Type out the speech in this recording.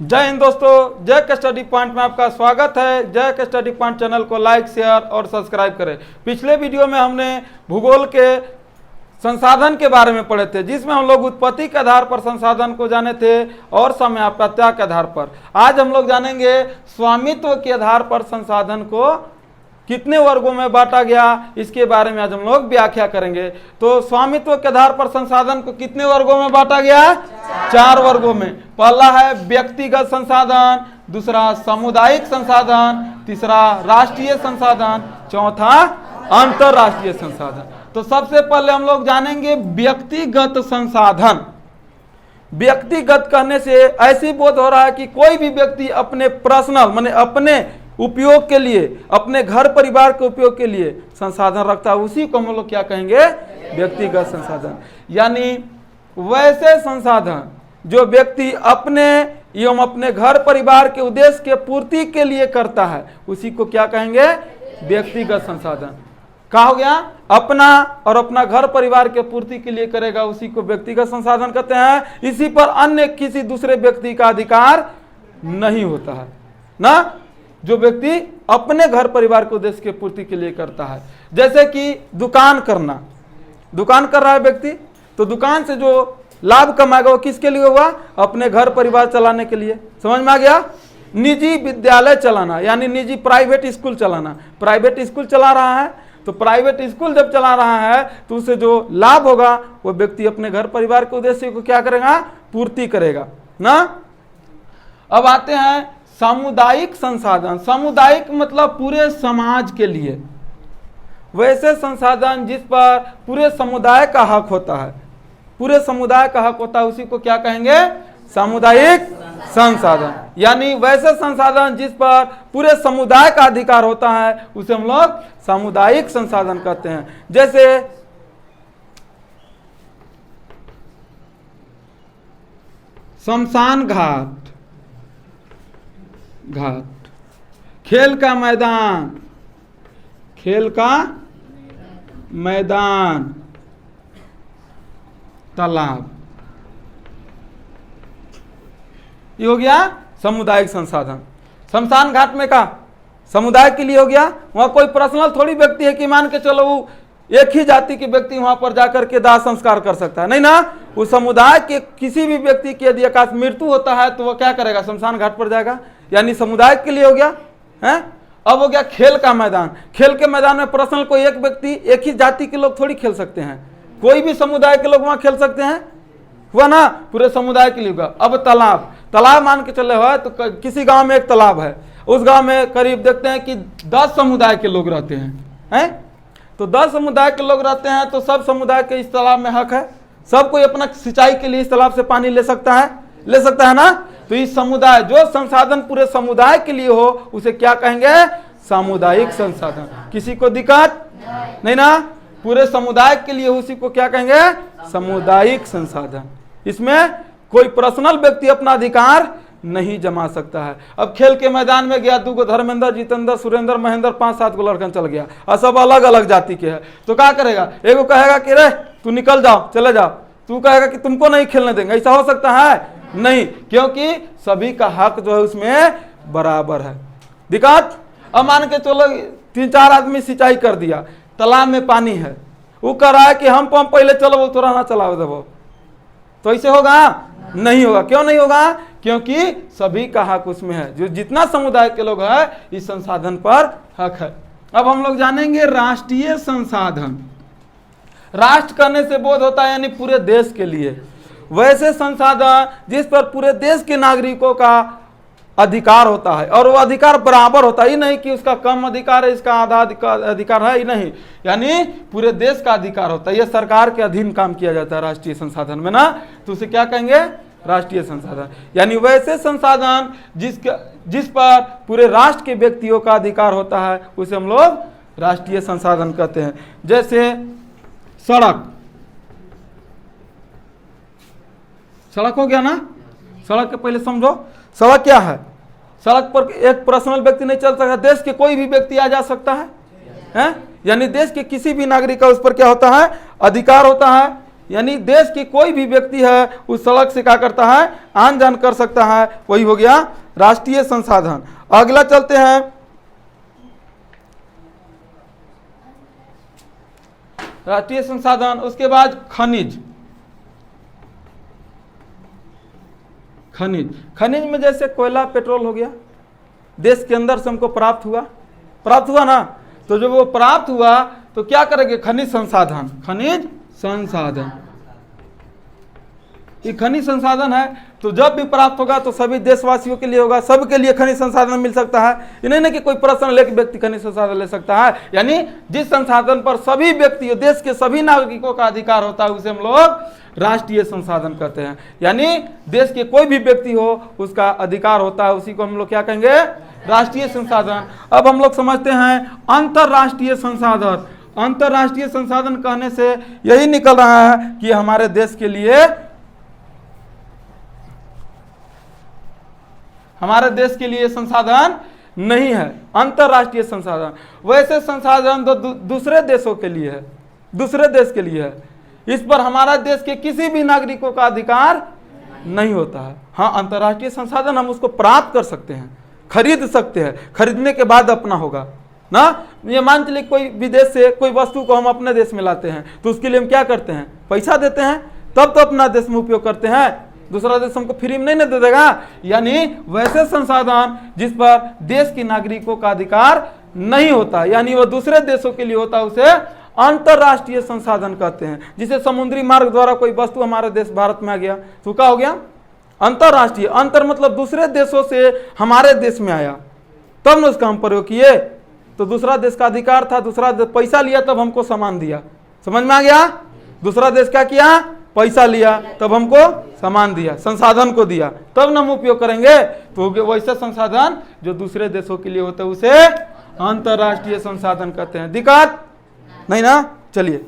जय हिंद दोस्तों, जय के स्टडी पॉइंट में आपका स्वागत है। जय के स्टडी पॉइंट चैनल को लाइक, शेयर और सब्सक्राइब करें। पिछले वीडियो में हमने भूगोल के संसाधन के बारे में पढ़े थे, जिसमें हम लोग उत्पत्ति के आधार पर संसाधन को जाने थे और समयापत्या के आधार पर। आज हम लोग जानेंगे स्वामित्व के आधार पर संसाधन को कितने वर्गों में बांटा गया, इसके बारे में आज हम लोग व्याख्या करेंगे। तो स्वामित्व के आधार पर संसाधन को कितने वर्गों में बांटा गया? 4 वर्गों में। पहला है व्यक्तिगत संसाधन, दूसरा सामुदायिक संसाधन, तीसरा राष्ट्रीय संसाधन, चौथा अंतरराष्ट्रीय संसाधन। तो सबसे पहले हम लोग जानेंगे व्यक्तिगत संसाधन। व्यक्तिगत कहने से ऐसी बोध हो रहा है कि कोई भी व्यक्ति अपने पर्सनल माने अपने उपयोग के लिए, अपने घर परिवार के उपयोग के लिए संसाधन रखता है, उसी को हम लोग क्या कहेंगे? व्यक्तिगत संसाधन। यानी वैसे संसाधन जो व्यक्ति अपने एवं अपने घर परिवार के उद्देश्य के पूर्ति के लिए करता है, उसी को क्या कहेंगे? व्यक्तिगत संसाधन। कहा हो गया? अपना और अपना घर परिवार के पूर्ति के लिए करेगा, उसी को व्यक्तिगत संसाधन कहते हैं। इसी पर अन्य किसी दूसरे व्यक्ति का अधिकार नहीं होता है ना, जो व्यक्ति अपने घर परिवार के उद्देश्य के पूर्ति के लिए करता है। जैसे कि दुकान करना, दुकान कर रहा है व्यक्ति, तो दुकान से जो लाभ कमाएगा वो किसके लिए हुआ? अपने घर परिवार चलाने के लिए। समझ में आ गया? निजी विद्यालय चलाना यानी निजी प्राइवेट स्कूल चलाना। प्राइवेट स्कूल चला रहा है, तो प्राइवेट स्कूल जब चला रहा है तो उससे जो लाभ होगा वो व्यक्ति अपने घर परिवार के उद्देश्य को क्या करेगा? पूर्ति करेगा ना। अब आते हैं सामुदायिक संसाधन। सामुदायिक मतलब पूरे समाज के लिए, वैसे संसाधन जिस पर पूरे समुदाय का हक होता है, पूरे समुदाय का हक होता है, उसी को क्या कहेंगे? सामुदायिक संसाधन। यानी वैसे संसाधन जिस पर पूरे समुदाय का अधिकार होता है, उसे हम लोग सामुदायिक संसाधन कहते हैं। जैसे शमशान घाट, खेल का मैदान, खेल का मैदान, तालाब, ये हो गया सामुदायिक संसाधन। शमशान घाट में का समुदाय के लिए हो गया। वहां कोई पर्सनल थोड़ी व्यक्ति है कि मान के चलो वो एक ही जाति के व्यक्ति वहां पर जाकर के दाह संस्कार कर सकता है, नहीं ना। उस समुदाय के किसी भी व्यक्ति की यदि आकाश मृत्यु होता है तो वह क्या करेगा? शमशान घाट पर जाएगा। यानी समुदाय के लिए हो गया है। अब हो गया खेल का मैदान। खेल के मैदान में पर्सनल कोई एक व्यक्ति, एक ही जाति के लोग थोड़ी खेल सकते हैं, कोई भी समुदाय के लोग वहां खेल सकते हैं, हुआ ना, पूरे समुदाय के लिए होगा। अब तालाब, तालाब मान के चले हुआ तो किसी गांव में एक तालाब है, उस गांव में करीब देखते हैं कि 10 समुदाय के लोग रहते हैं, तो 10 समुदाय के लोग रहते हैं, तो सब समुदाय के इस तालाब में हक है। सब कोई अपना सिंचाई के लिए इस तालाब से पानी ले सकता है ना। तो इस समुदाय जो संसाधन पूरे समुदाय के लिए हो, उसे क्या कहेंगे? सामुदायिक संसाधन। किसी को दिक्कत नहीं ना, पूरे समुदाय के लिए उसी को क्या कहेंगे? सामुदायिक संसाधन। इसमें कोई पर्सनल व्यक्ति अपना अधिकार नहीं जमा सकता है। अब खेल के मैदान में गया, 2 धर्मेंद्र, जितेंद्र, सुरेंद्र, महेंद्र, 5-7 लड़कन चल गया और सब अलग अलग जाति के हैं, तो क्या करेगा? एगो कहेगा कि रे तू निकल जाओ, चले जाओ, तू कहेगा कि तुमको नहीं खेलने देंगे। ऐसा हो सकता है? नहीं, क्योंकि सभी का हक जो है उसमें बराबर है। दिक्कत? अब मान के चलो 3-4 आदमी सिंचाई कर दिया, तालाब में पानी है, वो कह रहा है कि हम पंप पहले चलो, थोड़ा ना चलाओ देवो, तो ऐसे होगा? नहीं होगा। क्यों नहीं होगा? क्योंकि सभी का हक उसमें है। जो जितना समुदाय के लोग हैं, इस संसाधन पर हक है। अब हम लोग जानेंगे राष्ट्रीय संसाधन। राष्ट्र करने से बोध होता है यानी पूरे देश के लिए, वैसे संसाधन जिस पर पूरे देश के नागरिकों का अधिकार होता है, और वो अधिकार बराबर होता ही नहीं कि उसका कम अधिकार है, इसका आधा अधिकार है ही नहीं, यानी पूरे देश का अधिकार होता है। यह सरकार के अधीन काम किया जाता है राष्ट्रीय संसाधन में ना, तो उसे क्या कहेंगे? राष्ट्रीय संसाधन। यानी वैसे संसाधन जिस पर पूरे राष्ट्र के व्यक्तियों का अधिकार होता है, उसे हम लोग राष्ट्रीय संसाधन कहते हैं। जैसे सड़क, सड़क हो गया ना। सड़क के पहले समझो, सड़क क्या है? सड़क पर एक पर्सनल व्यक्ति नहीं चल सकता, देश के कोई भी व्यक्ति आ जा सकता है? यानी देश के किसी भी नागरिक का उस पर क्या होता है? अधिकार होता है। यानी देश की कोई भी व्यक्ति है उस सड़क से क्या करता है, आन जान कर सकता है, वही हो गया राष्ट्रीय संसाधन। अगला चलते हैं, राष्ट्रीय संसाधन, उसके बाद खनिज। खनिज में जैसे कोयला पेट्रोल हो गया, देश के अंदर से हमको प्राप्त हुआ ना, तो जब वो प्राप्त हुआ तो क्या करेंगे, खनिज संसाधन। ये खनिज संसाधन है, तो जब भी प्राप्त होगा तो सभी देशवासियों के लिए होगा, सबके लिए खनिज संसाधन मिल सकता है। ये नहीं कि कोई पर्सनल एक व्यक्ति खनिज संसाधन ले सकता है, यानी जिस संसाधन पर सभी व्यक्ति, देश के सभी नागरिकों का अधिकार होता है, उसे हम लोग राष्ट्रीय संसाधन कहते हैं। यानी देश के कोई भी व्यक्ति हो उसका अधिकार होता है, उसी को हम लोग क्या कहेंगे, राष्ट्रीय संसाधन। अब हम लोग समझते हैं अंतरराष्ट्रीय संसाधन। अंतरराष्ट्रीय संसाधन कहने से यही निकल रहा है कि हमारे देश के लिए संसाधन नहीं है, अंतरराष्ट्रीय संसाधन। वैसे संसाधन तो दूसरे देशों के लिए है, दूसरे देश के लिए है, इस पर हमारा देश के किसी भी नागरिकों का अधिकार नहीं होता है। हाँ, अंतरराष्ट्रीय संसाधन हम उसको प्राप्त कर सकते हैं, खरीद सकते हैं, खरीदने के बाद अपना होगा ना। ये मान चलिए कोई विदेश से कोई वस्तु को हम अपने देश में लाते हैं, तो उसके लिए हम क्या करते हैं, पैसा देते हैं, तब तो अपना देश में उपयोग करते हैं, दूसरा देश हमको फ्री में नहीं दे देगा। यानी वैसे संसाधन जिस पर देश के नागरिकों का अधिकार नहीं होता, यानी वह दूसरे देशों के लिए होता है, उसे अंतरराष्ट्रीय संसाधन कहते हैं। जिसे समुद्री मार्ग द्वारा कोई वस्तु हमारे देश भारत में आ गया तो क्या हो गया, अंतरराष्ट्रीय। अंतर मतलब दूसरे देशों से हमारे देश में आया, तब न उसका हम प्रयोग किए, तो दूसरा देश का अधिकार था, दूसरा देश पैसा लिया तब हमको सामान दिया। समझ में आ गया, दूसरा देश क्या किया, पैसा लिया तब हमको सामान दिया, संसाधन को दिया, तब न हम उपयोग करेंगे। तो वैसे संसाधन जो दूसरे देशों के लिए होते हैं उसे अंतरराष्ट्रीय संसाधन कहते हैं। दिक्कत नहीं ना, चलिए।